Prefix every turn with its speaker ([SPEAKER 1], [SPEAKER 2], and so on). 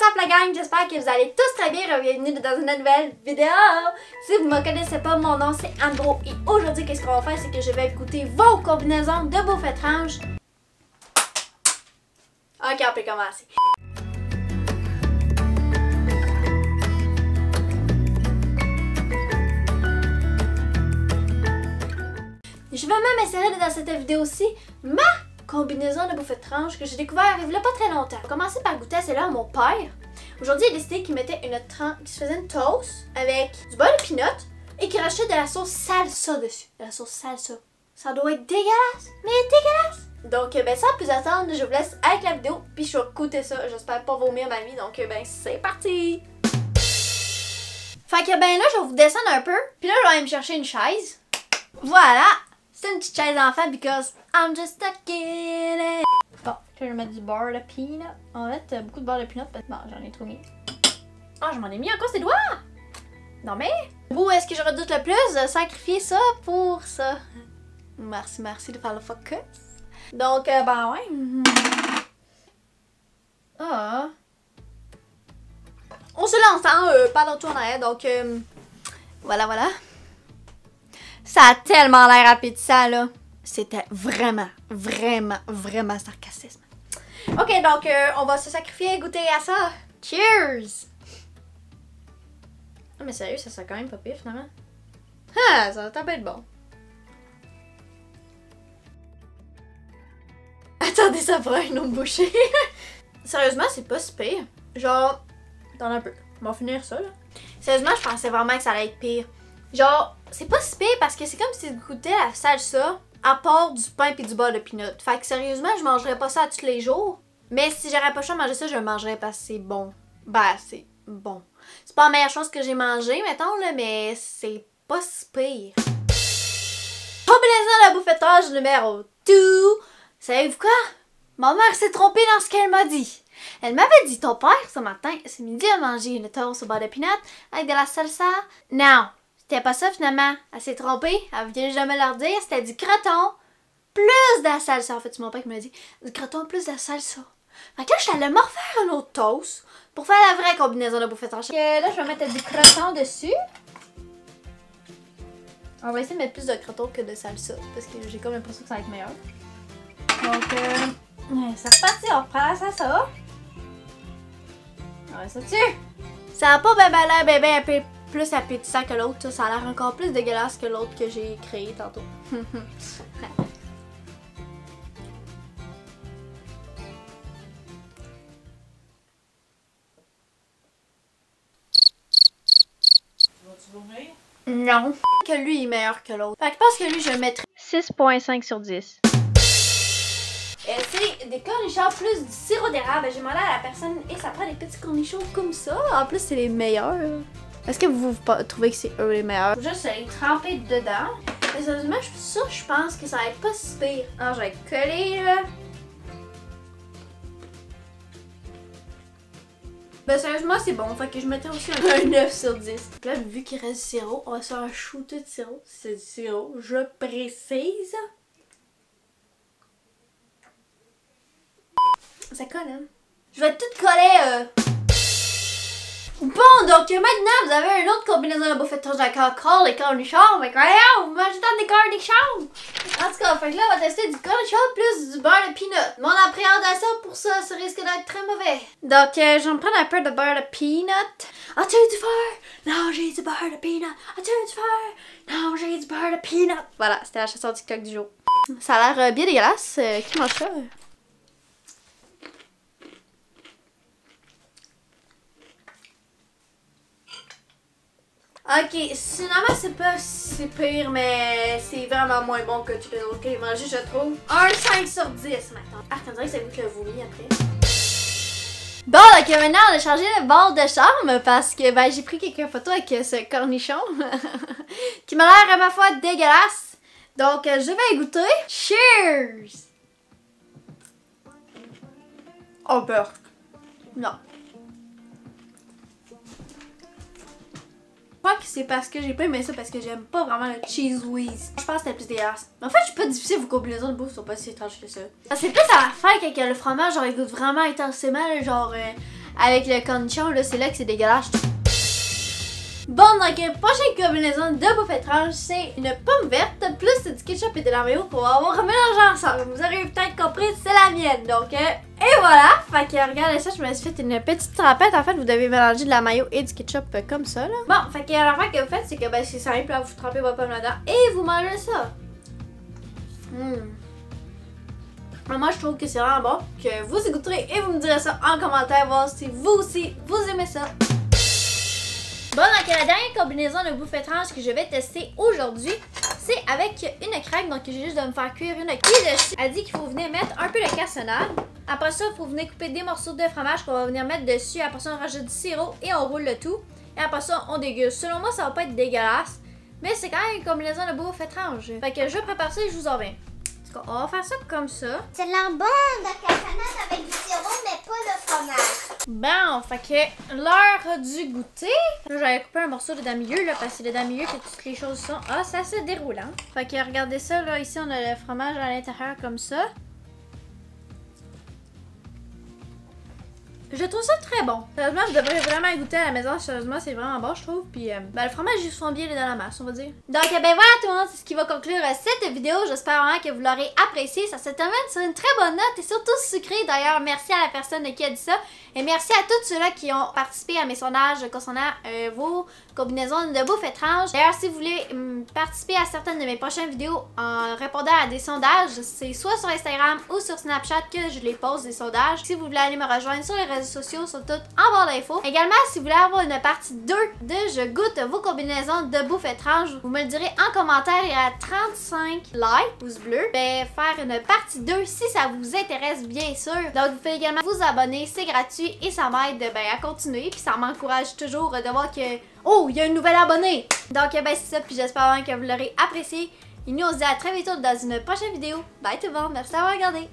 [SPEAKER 1] What's up la gang, j'espère que vous allez tous très bien, bienvenue dans une nouvelle vidéo. Si vous ne me connaissez pas, mon nom c'est Andro et aujourd'hui qu'est-ce qu'on va faire, c'est que je vais goûter vos combinaisons de bouffe étrange. Ok, on peut commencer. Je vais même essayer dans cette vidéo-ci ma combinaison de bouffe étrange que j'ai découvert il y a pas très longtemps. Je vais commencer par goûter à celle-là à mon père. Aujourd'hui, il a décidé qu'il mettait qu'il se faisait une toast avec du beurre de peanut et qu'il rajoutait de la sauce salsa dessus. De la sauce salsa. Ça doit être dégueulasse, mais dégueulasse! Donc, ben sans plus attendre, je vous laisse avec la vidéo puis je vais goûter ça. J'espère pas vomir ma vie, donc ben c'est parti! Fait que ben là, je vais vous descendre un peu, puis là, je vais aller me chercher une chaise. Voilà! C'est une petite chaise d'enfant because I'm just stuck in it. Bon, je vais mettre du beurre de peanut. En fait, beaucoup de beurre de peanut parce que bon, j'en ai trop mis. Oh, je m'en ai mis encore ses doigts! Non mais! Où est-ce que je redoute le plus de sacrifier ça pour ça? Merci, merci de faire le focus. Donc, ben ouais. Ah. On se lance, hein? Pas dans tout en arrière, donc voilà, voilà. Ça a tellement l'air appétissant, là. C'était vraiment, vraiment, vraiment sarcasme. Ok, donc on va se sacrifier et goûter à ça. Cheers! Oh, mais sérieux, ça sent quand même pas pire, finalement. Ah, ça va peut être bon. Attendez, ça fera une autre bouchée. Sérieusement, c'est pas si pire. Genre, attends un peu. On va finir ça, là. Sérieusement, je pensais vraiment que ça allait être pire. Genre, c'est pas si pire parce que c'est comme si tu goûtais la salsa à part du pain et du beurre de peanut. Fait que sérieusement, je mangerais pas ça tous les jours. Mais si j'aurais pas le choix de manger ça, je le mangerais parce que c'est bon. Ben, c'est bon. C'est pas la meilleure chose que j'ai mangé, mettons, là, mais c'est pas si pire. Combinaison de la bouffe étrange numéro 2. Savez-vous quoi? Ma mère s'est trompée dans ce qu'elle m'a dit. Elle m'avait dit, ton père, ce matin, ce midi, a mangé une toast au beurre de peanut avec de la salsa. Non. C'était pas ça finalement. Elle s'est trompée. Elle vient jamais leur dire. C'était du croton plus de la salsa. En fait, c'est mon père qui m'a dit du croton plus de la salsa. Fait que là, je suis allée me refaire un autre toast pour faire la vraie combinaison de bouffe étrange. Là, je vais mettre du croton dessus. On va essayer de mettre plus de croton que de salsa parce que j'ai comme l'impression que ça va être meilleur. Donc, c'est reparti. On reprend la salsa. On va ça dessus. Ça a pas l'air un peu plus appétissant que l'autre, ça a l'air encore plus dégueulasse que l'autre que j'ai créé tantôt. Non. Que lui est meilleur que l'autre. Fait que je pense que lui, je le mettrais 6.5 sur 10. C'est des cornichons plus du sirop d'érable. J'ai demandé à la personne et ça prend des petits cornichons comme ça. En plus, c'est les meilleurs. Est-ce que vous trouvez que c'est eux les meilleurs? Faut juste les tremper dedans. Mais sérieusement, je pense que ça va être pas si pire. Alors, je vais coller là. Ben sérieusement, c'est bon. Fait que je mettrais aussi un 9 sur 10. Là, vu qu'il reste du sirop, on va se faire un shooter de sirop. C'est du sirop, je précise. Ça colle, hein? Je vais tout coller, Bon, donc maintenant, vous avez une autre combinaison de bouffe étrange d'accord, les cornichons. Mais croyons, vous mangez tant des cornichons! En tout cas, fait que là, on va tester du cornichon plus du beurre de peanut. Mon appréhendation pour ça risque d'être très mauvais. Donc, je vais me prendre un peu de beurre de peanut. As-tu du feu? Non, j'ai du beurre de peanut. As-tu du feu? Non, j'ai du beurre de peanut. Voilà, c'était la chanson TikTok du jour. Ça a l'air bien dégueulasse. Qui mange ça? Ok, finalement c'est pas si pire, mais c'est vraiment moins bon que tous les autres que j'ai mangé, je trouve. Un 5 sur 10 maintenant. Ah, on dirait que ça goûte le vomi après. Bon, donc maintenant on a changé le bord de charme parce que ben, j'ai pris quelques photos avec ce cornichon qui m'a l'air à ma foi dégueulasse. Donc je vais goûter. Cheers! Oh, beurre. Non. Je crois que c'est parce que j'ai pas aimé ça parce que j'aime pas vraiment le cheese whiz. Je pense que c'était plus dégueulasse. En fait, je suis pas difficile, vos combinaisons de bouffe sont pas si étranges que ça. C'est plus à la fin quand le fromage genre il goûte vraiment intensément, genre avec le cornichon, là, c'est là que c'est dégueulasse. Bon, donc, prochaine combinaison de bouffe étrange, c'est une pomme verte, plus du ketchup et de la mayo qu'on va avoir mélangé ensemble. Vous aurez peut-être compris, c'est la mienne. Donc, et voilà. Fait que, regardez ça, je me suis fait une petite trempette. En fait, vous devez mélanger de la mayo et du ketchup comme ça, là. Bon, fait que l'affaire que vous faites, c'est que ben, c'est simple, là, vous trempez votre pomme là-dedans et vous mangez ça. Moi, je trouve que c'est vraiment bon, que vous y goûterez et vous me direz ça en commentaire, voir si vous aussi, vous aimez ça. Bon, donc la dernière combinaison de bouffe étrange que je vais tester aujourd'hui, c'est avec une crème. Donc j'ai juste de me faire cuire une quille dessus. Elle dit qu'il faut venir mettre un peu de cassonade. Après ça, il faut venir couper des morceaux de fromage qu'on va venir mettre dessus. Après ça, on rajoute du sirop et on roule le tout. Et après ça, on déguste. Selon moi, ça va pas être dégueulasse, mais c'est quand même une combinaison de bouffe étrange. Fait que je prépare ça et je vous en reviens. On va faire ça comme ça.
[SPEAKER 2] C'est l'air bon de cassonade avec du sirop, mais pas le fromage.
[SPEAKER 1] Bon, fait que l'heure du goûter. Là, j'avais coupé un morceau de demi-milieu, là, parce que c'est le demi-milieu que toutes les choses sont. Ah, ça se déroule, hein. Fait que regardez ça, là, ici, on a le fromage à l'intérieur comme ça. Je trouve ça très bon. Sérieusement, je devrais vraiment y goûter à la maison. Sérieusement, c'est vraiment bon, je trouve. Puis, ben, le fromage, il se fond bien dans la masse, on va dire. Donc, ben voilà tout le monde, c'est ce qui va conclure cette vidéo. J'espère vraiment que vous l'aurez apprécié. Ça se termine sur une très bonne note et surtout sucrée. D'ailleurs, merci à la personne qui a dit ça. Et merci à tous ceux-là qui ont participé à mes sondages concernant vos combinaisons de bouffe étrange. D'ailleurs, si vous voulez participer à certaines de mes prochaines vidéos en répondant à des sondages, c'est soit sur Instagram ou sur Snapchat que je les pose des sondages. Si vous voulez aller me rejoindre sur les réseaux sociaux, sont toutes en barre d'infos. Également, si vous voulez avoir une partie 2 de Je goûte vos combinaisons de bouffe étrange, vous me le direz en commentaire et à 35 likes, pouces bleus, ben faire une partie 2 si ça vous intéresse bien sûr. Donc vous pouvez également vous abonner, c'est gratuit et ça m'aide ben, à continuer puis ça m'encourage toujours de voir que oh, il y a une nouvelle abonnée. Donc ben c'est ça, puis j'espère que vous l'aurez apprécié. Et nous on se dit à très bientôt dans une prochaine vidéo. Bye tout le monde, merci d'avoir regardé.